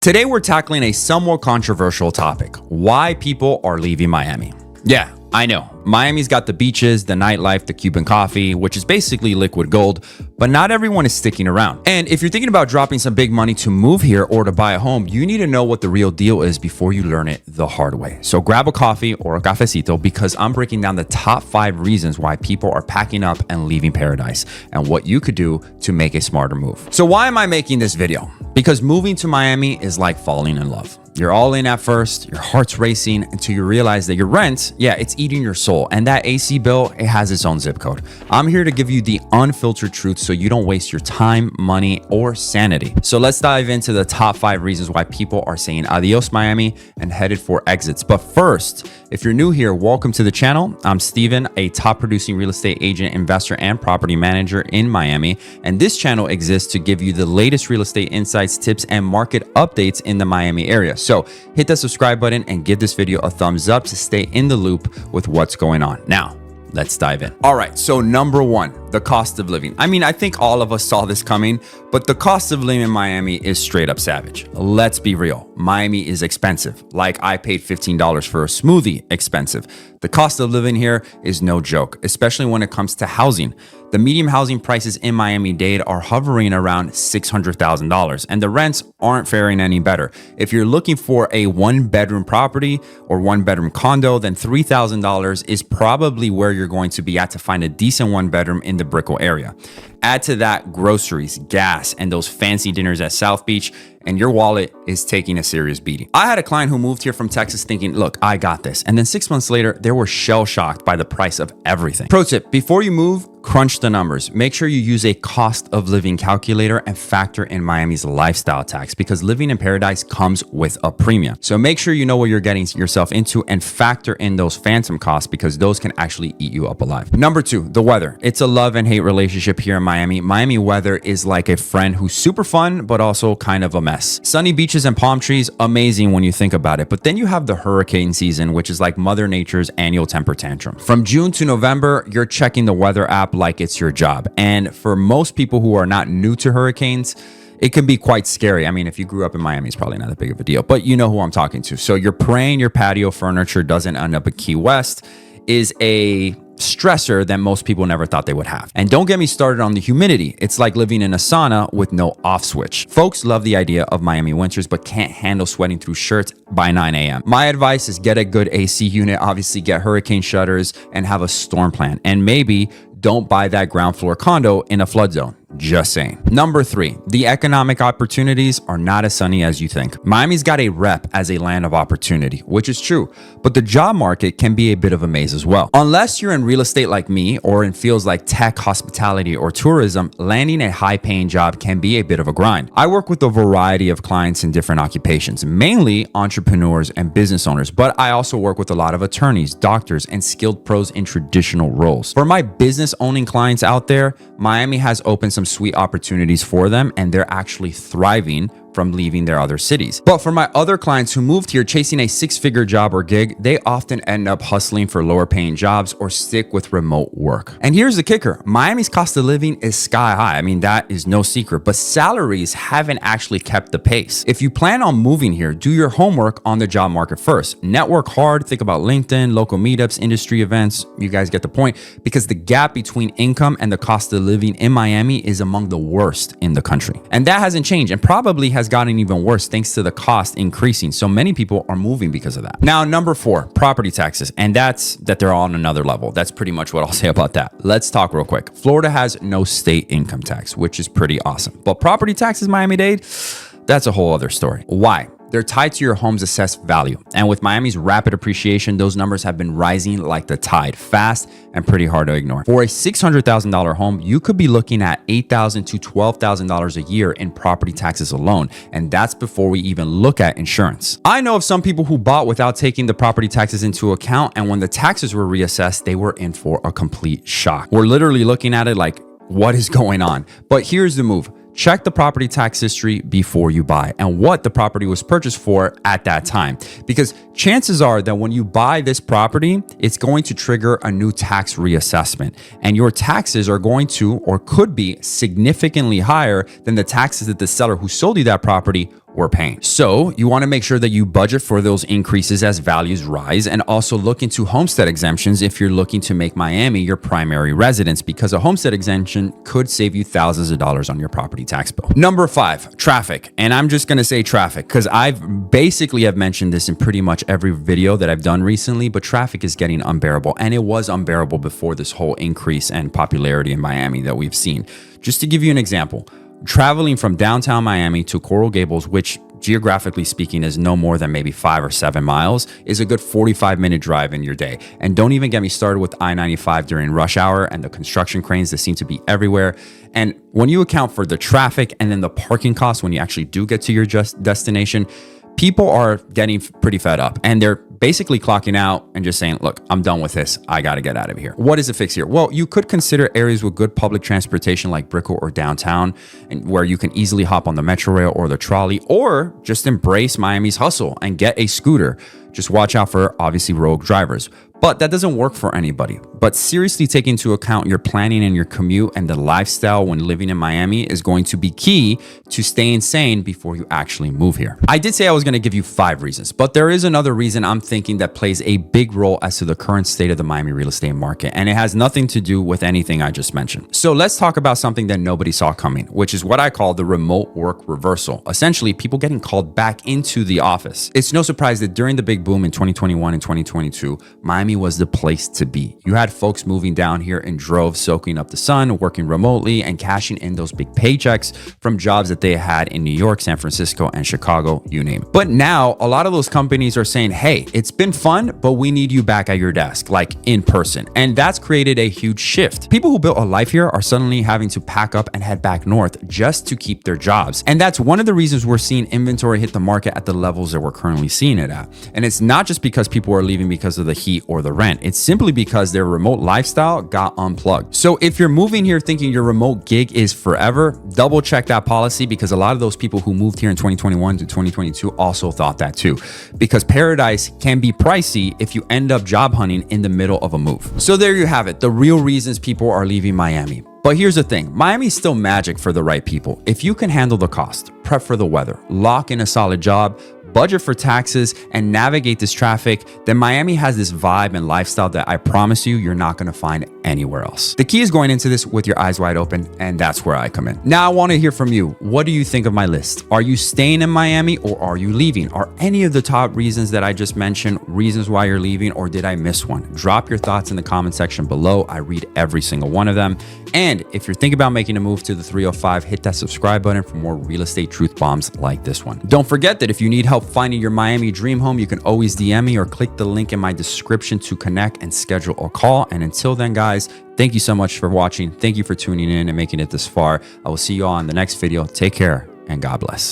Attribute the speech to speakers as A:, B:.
A: Today, we're tackling a somewhat controversial topic: why people are leaving Miami. Yeah, I know. Miami's got the beaches, the nightlife, the Cuban coffee, which is basically liquid gold, but not everyone is sticking around. And if you're thinking about dropping some big money to move here or to buy a home, you need to know what the real deal is before you learn it the hard way. So grab a coffee or a cafecito, because I'm breaking down the top 5 reasons why people are packing up and leaving paradise and what you could do to make a smarter move. So why am I making this video? Because moving to Miami is like falling in love. You're all in at first, your heart's racing until you realize that your rent, it's eating your soul. And that AC bill, it has its own zip code. I'm here to give you the unfiltered truth so you don't waste your time, money, or sanity. So let's dive into the top 5 reasons why people are saying adios Miami and headed for exits. But first, if you're new here, welcome to the channel. I'm Steven, a top producing real estate agent, investor, and property manager in Miami. And this channel exists to give you the latest real estate insights, tips, and market updates in the Miami area. So hit that subscribe button and give this video a thumbs up to stay in the loop with what's going on. Now, let's dive in. All right, so number 1, the cost of living. I think all of us saw this coming, but the cost of living in Miami is straight up savage. Let's be real. Miami is expensive. Like, I paid $15 for a smoothie expensive. The cost of living here is no joke, especially when it comes to housing. The median housing prices in Miami-Dade are hovering around $600,000, and the rents aren't faring any better. If you're looking for a 1-bedroom property or 1-bedroom condo, then $3,000 is probably where you're going to be at to find a decent 1-bedroom in the Brickell area. Add to that groceries, gas, and those fancy dinners at South Beach, and your wallet is taking a serious beating. I had a client who moved here from Texas thinking, look, I got this. And then 6 months later, they were shell-shocked by the price of everything. Pro tip, before you move, crunch the numbers. Make sure you use a cost of living calculator and factor in Miami's lifestyle tax, because living in paradise comes with a premium. So make sure you know what you're getting yourself into and factor in those phantom costs, because those can actually eat you up alive. Number 2, the weather. It's a love and hate relationship here in Miami. Miami weather is like a friend who's super fun, but also kind of a mess. Sunny beaches and palm trees, amazing when you think about it. But then you have the hurricane season, which is like Mother Nature's annual temper tantrum. From June to November, you're checking the weather app like it's your job. And for most people who are not new to hurricanes, it can be quite scary. If you grew up in Miami, it's probably not that big of a deal, but you know who I'm talking to. So you're praying your patio furniture doesn't end up in Key West is a stressor that most people never thought they would have. And don't get me started on the humidity. It's like living in a sauna with no off switch. Folks love the idea of Miami winters, but can't handle sweating through shirts by 9 a.m. My advice is get a good AC unit, obviously get hurricane shutters, and have a storm plan. And maybe don't buy that ground floor condo in a flood zone. Just saying. Number 3, the economic opportunities are not as sunny as you think. Miami's got a rep as a land of opportunity, which is true, but the job market can be a bit of a maze as well. Unless you're in real estate like me or in fields like tech, hospitality, or tourism, landing a high-paying job can be a bit of a grind. I work with a variety of clients in different occupations, mainly entrepreneurs and business owners, but I also work with a lot of attorneys, doctors, and skilled pros in traditional roles. For my business-owning clients out there, Miami has opened some sweet opportunities for them, and they're actually thriving from leaving their other cities. But for my other clients who moved here chasing a 6-figure job or gig, they often end up hustling for lower paying jobs or stick with remote work. And here's the kicker. Miami's cost of living is sky high. That is no secret, but salaries haven't actually kept the pace. If you plan on moving here, do your homework on the job market first. Network hard, think about LinkedIn, local meetups, industry events. You guys get the point, because the gap between income and the cost of living in Miami is among the worst in the country. And that hasn't changed, and probably has gotten even worse thanks to the cost increasing. So many people are moving because of that. Now, number 4, property taxes. And that's that they're on another level. That's pretty much what I'll say about that. Let's talk real quick. Florida has no state income tax, which is pretty awesome. But property taxes, Miami-Dade, that's a whole other story. Why? They're tied to your home's assessed value. And with Miami's rapid appreciation, those numbers have been rising like the tide, fast and pretty hard to ignore. For a $600,000 home, you could be looking at $8,000 to $12,000 a year in property taxes alone. And that's before we even look at insurance. I know of some people who bought without taking the property taxes into account, and when the taxes were reassessed, they were in for a complete shock. We're literally looking at it like, what is going on? But here's the move. Check the property tax history before you buy and what the property was purchased for at that time. Because chances are that when you buy this property, it's going to trigger a new tax reassessment. And your taxes are going to or could be significantly higher than the taxes that the seller who sold you that property we're paying. So you want to make sure that you budget for those increases as values rise, and also look into homestead exemptions if you're looking to make Miami your primary residence, because a homestead exemption could save you thousands of dollars on your property tax bill. Number 5, traffic. And I'm just going to say traffic because I've basically have mentioned this in pretty much every video that I've done recently, but traffic is getting unbearable, and it was unbearable before this whole increase and popularity in Miami that we've seen. Just to give you an example, traveling from downtown Miami to Coral Gables, which geographically speaking is no more than maybe 5 or 7 miles, is a good 45-minute drive in your day. And don't even get me started with I-95 during rush hour and the construction cranes that seem to be everywhere. And when you account for the traffic and then the parking costs when you actually do get to your destination, people are getting pretty fed up, and they're basically clocking out and just saying, look, I'm done with this. I got to get out of here. What is the fix here? Well, you could consider areas with good public transportation like Brickell or downtown, and where you can easily hop on the metro rail or the trolley, or just embrace Miami's hustle and get a scooter. Just watch out for obviously rogue drivers. But that doesn't work for anybody. But seriously, take into account your planning and your commute and the lifestyle when living in Miami is going to be key to staying sane before you actually move here. I did say I was going to give you 5 reasons, but there is another reason I'm thinking that plays a big role as to the current state of the Miami real estate market, and it has nothing to do with anything I just mentioned. So let's talk about something that nobody saw coming, which is what I call the remote work reversal. Essentially, people getting called back into the office. It's no surprise that during the big boom in 2021 and 2022, Miami was the place to be. You had folks moving down here in droves, soaking up the sun, working remotely, and cashing in those big paychecks from jobs that they had in New York, San Francisco, and Chicago, you name it. But now a lot of those companies are saying, hey, it's been fun, but we need you back at your desk, like in person. And that's created a huge shift. People who built a life here are suddenly having to pack up and head back north just to keep their jobs. And that's one of the reasons we're seeing inventory hit the market at the levels that we're currently seeing it at. And it's not just because people are leaving because of the heat or the rent. It's simply because their remote lifestyle got unplugged. So if you're moving here thinking your remote gig is forever, double check that policy, because a lot of those people who moved here in 2021 to 2022 also thought that too, because paradise can be pricey if you end up job hunting in the middle of a move. So there you have it, the real reasons people are leaving Miami. But here's the thing, Miami's still magic for the right people. If you can handle the cost, prep for the weather, lock in a solid job, budget for taxes, and navigate this traffic, then Miami has this vibe and lifestyle that I promise you, you're not going to find anywhere else. The key is going into this with your eyes wide open, and that's where I come in. Now I want to hear from you. What do you think of my list? Are you staying in Miami or are you leaving? Are any of the top reasons that I just mentioned reasons why you're leaving, or did I miss one? Drop your thoughts in the comment section below. I read every single one of them. And if you're thinking about making a move to the 305, hit that subscribe button for more real estate truth bombs like this one. Don't forget that if you need help finding your Miami dream home, you can always DM me or click the link in my description to connect and schedule a call. And until then, guys, thank you so much for watching. Thank you for tuning in and making it this far. I will see you all in the next video. Take care and God bless.